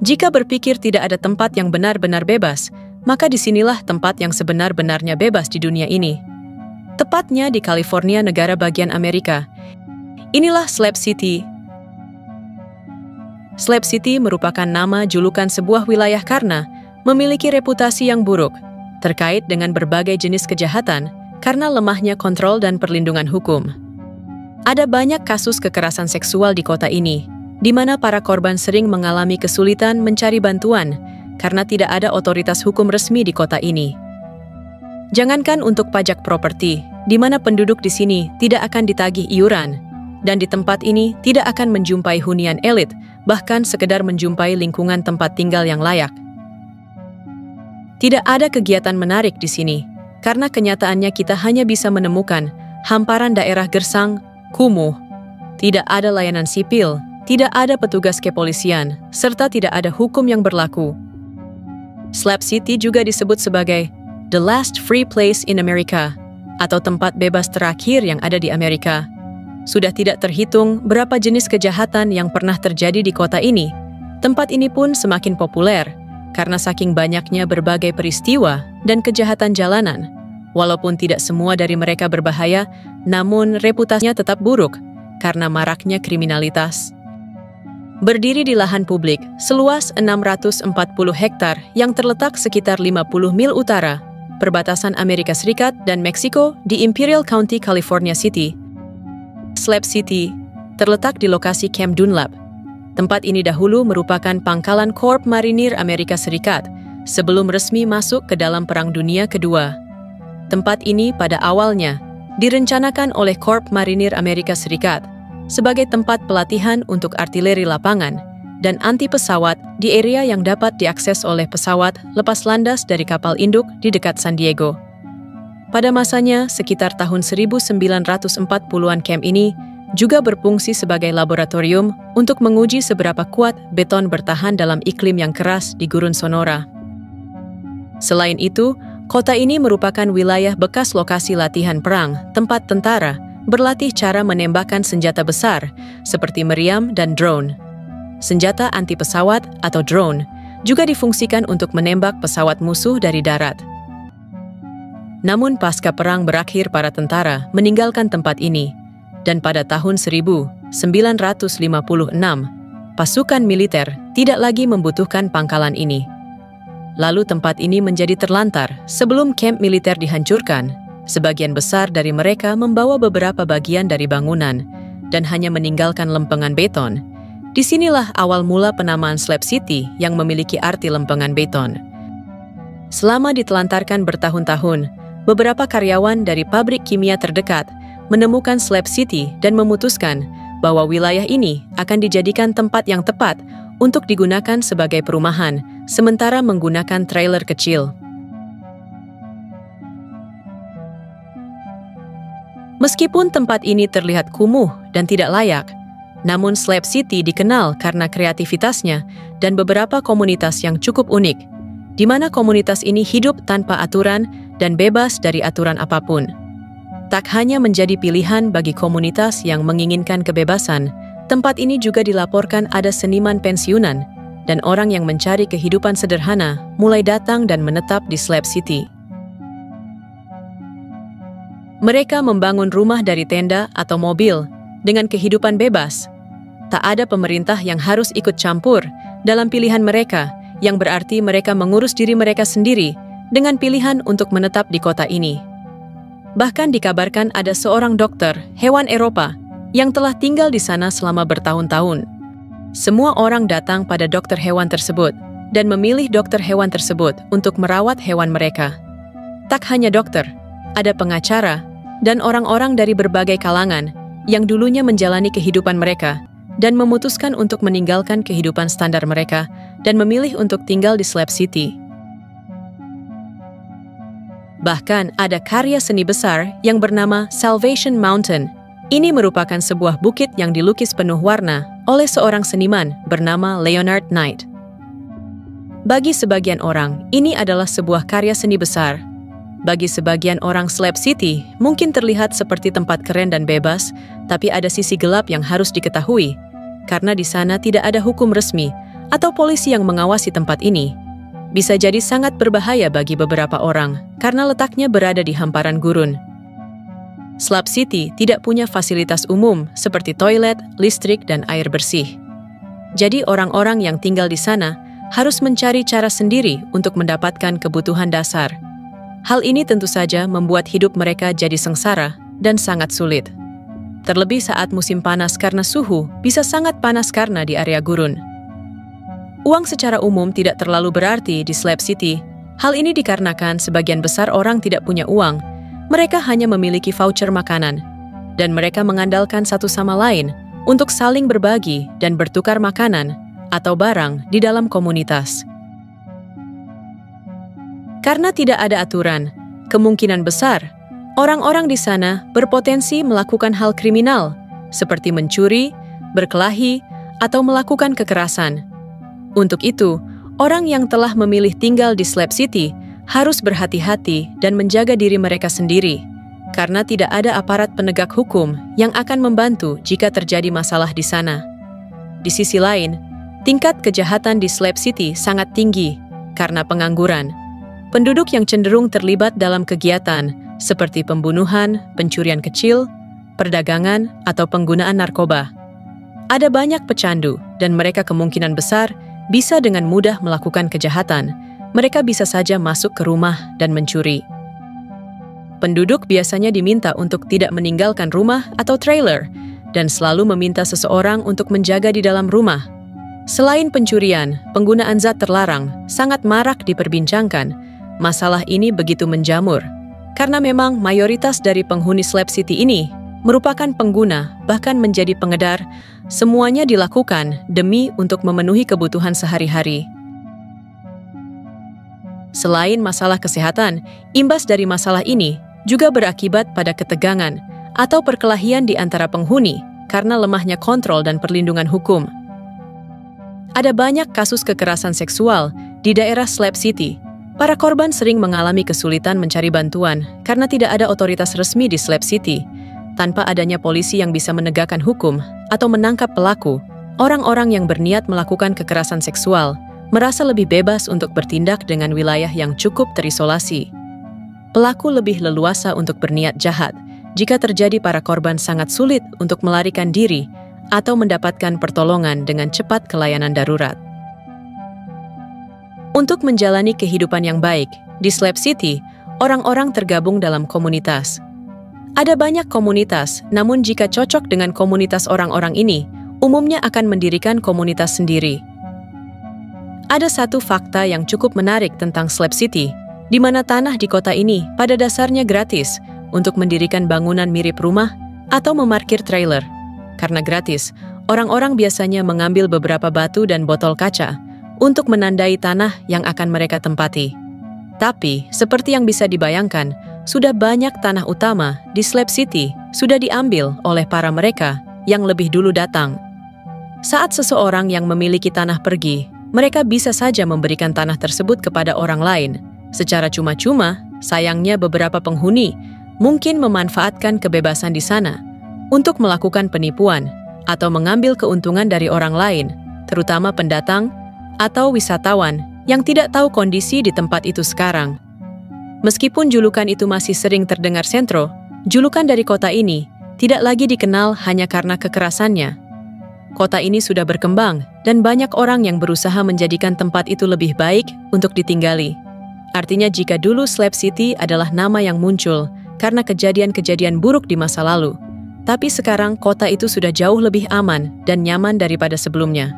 Jika berpikir tidak ada tempat yang benar-benar bebas, maka disinilah tempat yang sebenar-benarnya bebas di dunia ini. Tepatnya di California, negara bagian Amerika. Inilah Slab City. Slab City merupakan nama julukan sebuah wilayah karena memiliki reputasi yang buruk terkait dengan berbagai jenis kejahatan karena lemahnya kontrol dan perlindungan hukum. Ada banyak kasus kekerasan seksual di kota ini, di mana para korban sering mengalami kesulitan mencari bantuan karena tidak ada otoritas hukum resmi di kota ini. Jangankan untuk pajak properti, di mana penduduk di sini tidak akan ditagih iuran, dan di tempat ini tidak akan menjumpai hunian elit, bahkan sekedar menjumpai lingkungan tempat tinggal yang layak. Tidak ada kegiatan menarik di sini, karena kenyataannya kita hanya bisa menemukan hamparan daerah gersang, kumuh. Tidak ada layanan sipil, tidak ada petugas kepolisian, serta tidak ada hukum yang berlaku. Slab City juga disebut sebagai The Last Free Place in America, atau tempat bebas terakhir yang ada di Amerika. Sudah tidak terhitung berapa jenis kejahatan yang pernah terjadi di kota ini. Tempat ini pun semakin populer, karena saking banyaknya berbagai peristiwa dan kejahatan jalanan. Walaupun tidak semua dari mereka berbahaya, namun reputasinya tetap buruk karena maraknya kriminalitas. Berdiri di lahan publik seluas 640 hektar yang terletak sekitar 50 mil utara, perbatasan Amerika Serikat dan Meksiko di Imperial County, California City. Slab City terletak di lokasi Camp Dunlap. Tempat ini dahulu merupakan pangkalan Korps Marinir Amerika Serikat sebelum resmi masuk ke dalam Perang Dunia Kedua. Tempat ini pada awalnya direncanakan oleh Korps Marinir Amerika Serikat sebagai tempat pelatihan untuk artileri lapangan dan anti pesawat di area yang dapat diakses oleh pesawat lepas landas dari kapal induk di dekat San Diego. Pada masanya, sekitar tahun 1940-an camp ini juga berfungsi sebagai laboratorium untuk menguji seberapa kuat beton bertahan dalam iklim yang keras di Gurun Sonora. Selain itu, kota ini merupakan wilayah bekas lokasi latihan perang, tempat tentara berlatih cara menembakkan senjata besar seperti meriam dan drone. Senjata anti pesawat atau drone juga difungsikan untuk menembak pesawat musuh dari darat. Namun pasca perang berakhir, para tentara meninggalkan tempat ini, dan pada tahun 1956, pasukan militer tidak lagi membutuhkan pangkalan ini. Lalu tempat ini menjadi terlantar sebelum kamp militer dihancurkan. Sebagian besar dari mereka membawa beberapa bagian dari bangunan dan hanya meninggalkan lempengan beton. Disinilah awal mula penamaan Slab City yang memiliki arti lempengan beton. Selama ditelantarkan bertahun-tahun, beberapa karyawan dari pabrik kimia terdekat menemukan Slab City dan memutuskan bahwa wilayah ini akan dijadikan tempat yang tepat untuk digunakan sebagai perumahan, sementara menggunakan trailer kecil. Meskipun tempat ini terlihat kumuh dan tidak layak, namun Slab City dikenal karena kreativitasnya dan beberapa komunitas yang cukup unik, di mana komunitas ini hidup tanpa aturan dan bebas dari aturan apapun. Tak hanya menjadi pilihan bagi komunitas yang menginginkan kebebasan, tempat ini juga dilaporkan ada seniman pensiunan dan orang yang mencari kehidupan sederhana mulai datang dan menetap di Slab City. Mereka membangun rumah dari tenda atau mobil dengan kehidupan bebas. Tak ada pemerintah yang harus ikut campur dalam pilihan mereka, yang berarti mereka mengurus diri mereka sendiri dengan pilihan untuk menetap di kota ini. Bahkan dikabarkan ada seorang dokter hewan Eropa yang telah tinggal di sana selama bertahun-tahun. Semua orang datang pada dokter hewan tersebut dan memilih dokter hewan tersebut untuk merawat hewan mereka. Tak hanya dokter, ada pengacara dan orang-orang dari berbagai kalangan yang dulunya menjalani kehidupan mereka dan memutuskan untuk meninggalkan kehidupan standar mereka dan memilih untuk tinggal di Slab City. Bahkan ada karya seni besar yang bernama Salvation Mountain. Ini merupakan sebuah bukit yang dilukis penuh warna oleh seorang seniman bernama Leonard Knight. Bagi sebagian orang, ini adalah sebuah karya seni besar. Bagi sebagian orang, Slab City mungkin terlihat seperti tempat keren dan bebas, tapi ada sisi gelap yang harus diketahui, karena di sana tidak ada hukum resmi atau polisi yang mengawasi tempat ini, bisa jadi sangat berbahaya bagi beberapa orang karena letaknya berada di hamparan gurun. Slab City tidak punya fasilitas umum seperti toilet, listrik, dan air bersih. Jadi orang-orang yang tinggal di sana harus mencari cara sendiri untuk mendapatkan kebutuhan dasar. Hal ini tentu saja membuat hidup mereka jadi sengsara dan sangat sulit. Terlebih saat musim panas karena suhu bisa sangat panas karena di area gurun. Uang secara umum tidak terlalu berarti di Slab City. Hal ini dikarenakan sebagian besar orang tidak punya uang. Mereka hanya memiliki voucher makanan, dan mereka mengandalkan satu sama lain untuk saling berbagi dan bertukar makanan atau barang di dalam komunitas. Karena tidak ada aturan, kemungkinan besar orang-orang di sana berpotensi melakukan hal kriminal seperti mencuri, berkelahi, atau melakukan kekerasan. Untuk itu, orang yang telah memilih tinggal di Slab City harus berhati-hati dan menjaga diri mereka sendiri, karena tidak ada aparat penegak hukum yang akan membantu jika terjadi masalah di sana. Di sisi lain, tingkat kejahatan di Slab City sangat tinggi karena pengangguran. Penduduk yang cenderung terlibat dalam kegiatan seperti pembunuhan, pencurian kecil, perdagangan, atau penggunaan narkoba. Ada banyak pecandu, dan mereka kemungkinan besar bisa dengan mudah melakukan kejahatan. Mereka bisa saja masuk ke rumah dan mencuri. Penduduk biasanya diminta untuk tidak meninggalkan rumah atau trailer dan selalu meminta seseorang untuk menjaga di dalam rumah. Selain pencurian, penggunaan zat terlarang sangat marak diperbincangkan. Masalah ini begitu menjamur karena memang mayoritas dari penghuni Slab City ini merupakan pengguna, bahkan menjadi pengedar. Semuanya dilakukan demi untuk memenuhi kebutuhan sehari-hari. Selain masalah kesehatan, imbas dari masalah ini juga berakibat pada ketegangan atau perkelahian di antara penghuni karena lemahnya kontrol dan perlindungan hukum. Ada banyak kasus kekerasan seksual di daerah Slab City. Para korban sering mengalami kesulitan mencari bantuan karena tidak ada otoritas resmi di Slab City. Tanpa adanya polisi yang bisa menegakkan hukum atau menangkap pelaku, orang-orang yang berniat melakukan kekerasan seksual merasa lebih bebas untuk bertindak dengan wilayah yang cukup terisolasi. Pelaku lebih leluasa untuk berniat jahat jika terjadi para korban sangat sulit untuk melarikan diri atau mendapatkan pertolongan dengan cepat ke layanan darurat. Untuk menjalani kehidupan yang baik, di Slab City, orang-orang tergabung dalam komunitas. Ada banyak komunitas, namun jika cocok dengan komunitas orang-orang ini, umumnya akan mendirikan komunitas sendiri. Ada satu fakta yang cukup menarik tentang Slab City, di mana tanah di kota ini pada dasarnya gratis untuk mendirikan bangunan mirip rumah atau memarkir trailer. Karena gratis, orang-orang biasanya mengambil beberapa batu dan botol kaca untuk menandai tanah yang akan mereka tempati. Tapi, seperti yang bisa dibayangkan, sudah banyak tanah utama di Slab City sudah diambil oleh para mereka yang lebih dulu datang. Saat seseorang yang memiliki tanah pergi, mereka bisa saja memberikan tanah tersebut kepada orang lain. Secara cuma-cuma, sayangnya beberapa penghuni mungkin memanfaatkan kebebasan di sana untuk melakukan penipuan atau mengambil keuntungan dari orang lain, terutama pendatang atau wisatawan yang tidak tahu kondisi di tempat itu sekarang. Meskipun julukan itu masih sering terdengar sentro, julukan dari kota ini tidak lagi dikenal hanya karena kekerasannya. Kota ini sudah berkembang dan banyak orang yang berusaha menjadikan tempat itu lebih baik untuk ditinggali. Artinya jika dulu Slab City adalah nama yang muncul karena kejadian-kejadian buruk di masa lalu, tapi sekarang kota itu sudah jauh lebih aman dan nyaman daripada sebelumnya.